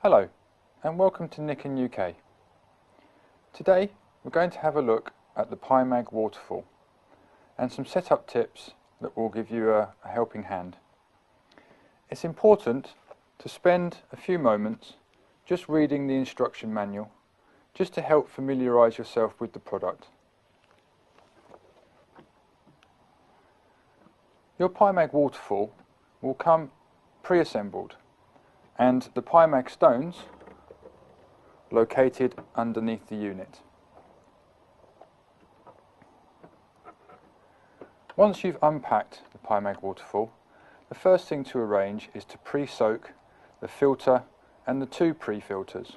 Hello and welcome to Nikken UK. Today we're going to have a look at the PiMag Waterfall and some setup tips that will give you a helping hand. It's important to spend a few moments just reading the instruction manual just to help familiarise yourself with the product. Your PiMag Waterfall will come pre-assembled and the PiMag stones located underneath the unit. Once you've unpacked the PiMag Waterfall, the first thing to arrange is to pre-soak the filter and the two pre-filters.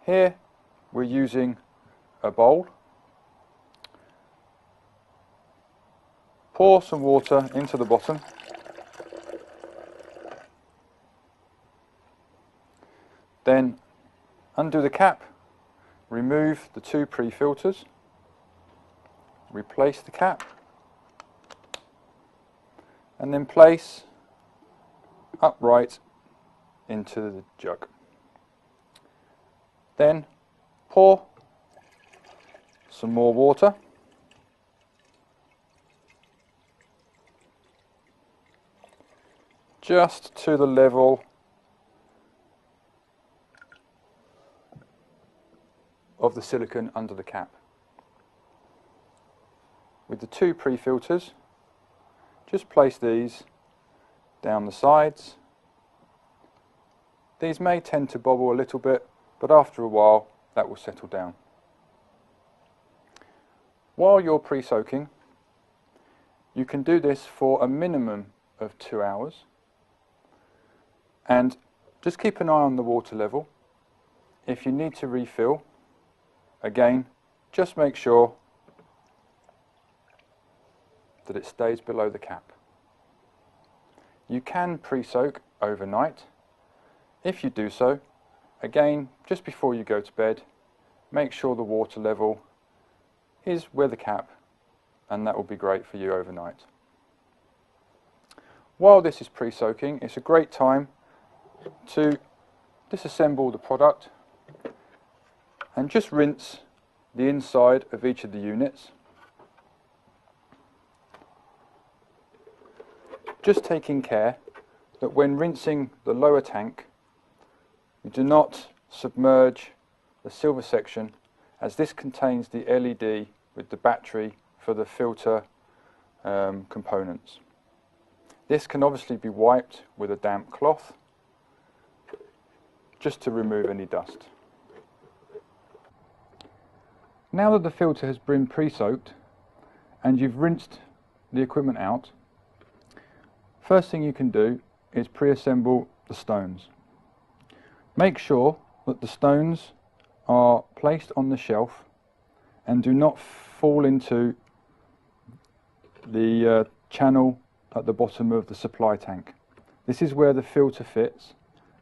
Here we're using a bowl. Pour some water into the bottom. Then undo the cap, remove the two pre-filters, replace the cap, and then place upright into the jug. Then pour some more water. Just to the level of the silicone under the cap. With the two pre-filters, just place these down the sides. These may tend to bobble a little bit, but after a while that will settle down. While you're pre-soaking, you can do this for a minimum of 2 hours. And just keep an eye on the water level. If you need to refill, again, just make sure that it stays below the cap. You can pre-soak overnight. If you do so, again, just before you go to bed, make sure the water level is where the cap, and that will be great for you overnight. While this is pre-soaking, it's a great time to disassemble the product and just rinse the inside of each of the units. Just taking care that when rinsing the lower tank, you do not submerge the silver section, as this contains the LED with the battery for the filter components. This can obviously be wiped with a damp cloth just to remove any dust. Now that the filter has been pre-soaked and you've rinsed the equipment out, first thing you can do is pre-assemble the stones. Make sure that the stones are placed on the shelf and do not fall into the channel at the bottom of the supply tank. This is where the filter fits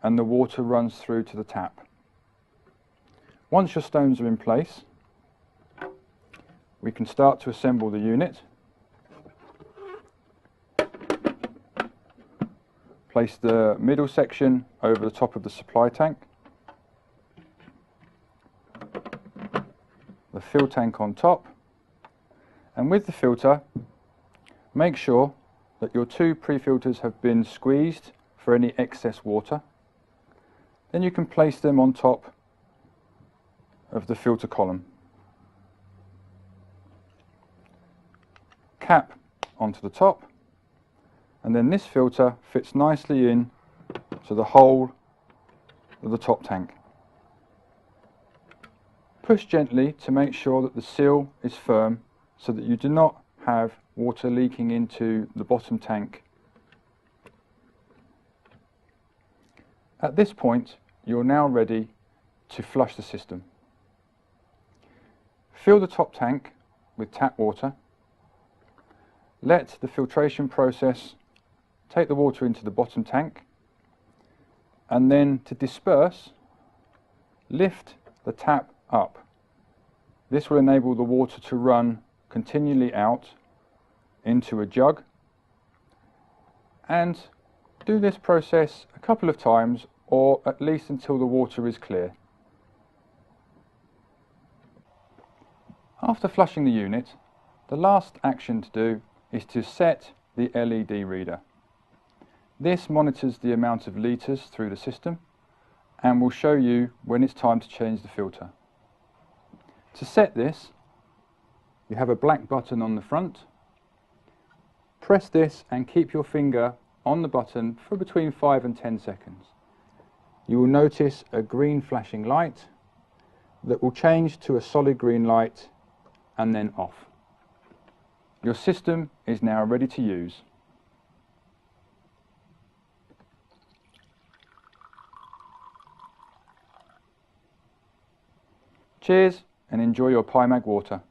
and the water runs through to the tap. Once your stones are in place, we can start to assemble the unit. Place the middle section over the top of the supply tank, the fill tank on top, and with the filter, make sure that your two pre-filters have been squeezed for any excess water. Then you can place them on top of the filter column. Cap onto the top, and then this filter fits nicely in to the hole of the top tank. Push gently to make sure that the seal is firm so that you do not have water leaking into the bottom tank. At this point, you're now ready to flush the system. Fill the top tank with tap water. Let the filtration process take the water into the bottom tank, and then to disperse, lift the tap up. This will enable the water to run continually out into a jug, and do this process a couple of times, or at least until the water is clear. After flushing the unit, the last action to do is to set the LED reader. This monitors the amount of litres through the system and will show you when it's time to change the filter. To set this, you have a black button on the front. Press this and keep your finger on the button for between 5 and 10 seconds. You will notice a green flashing light that will change to a solid green light and then off. Your system is now ready to use. Cheers and enjoy your PiMag water.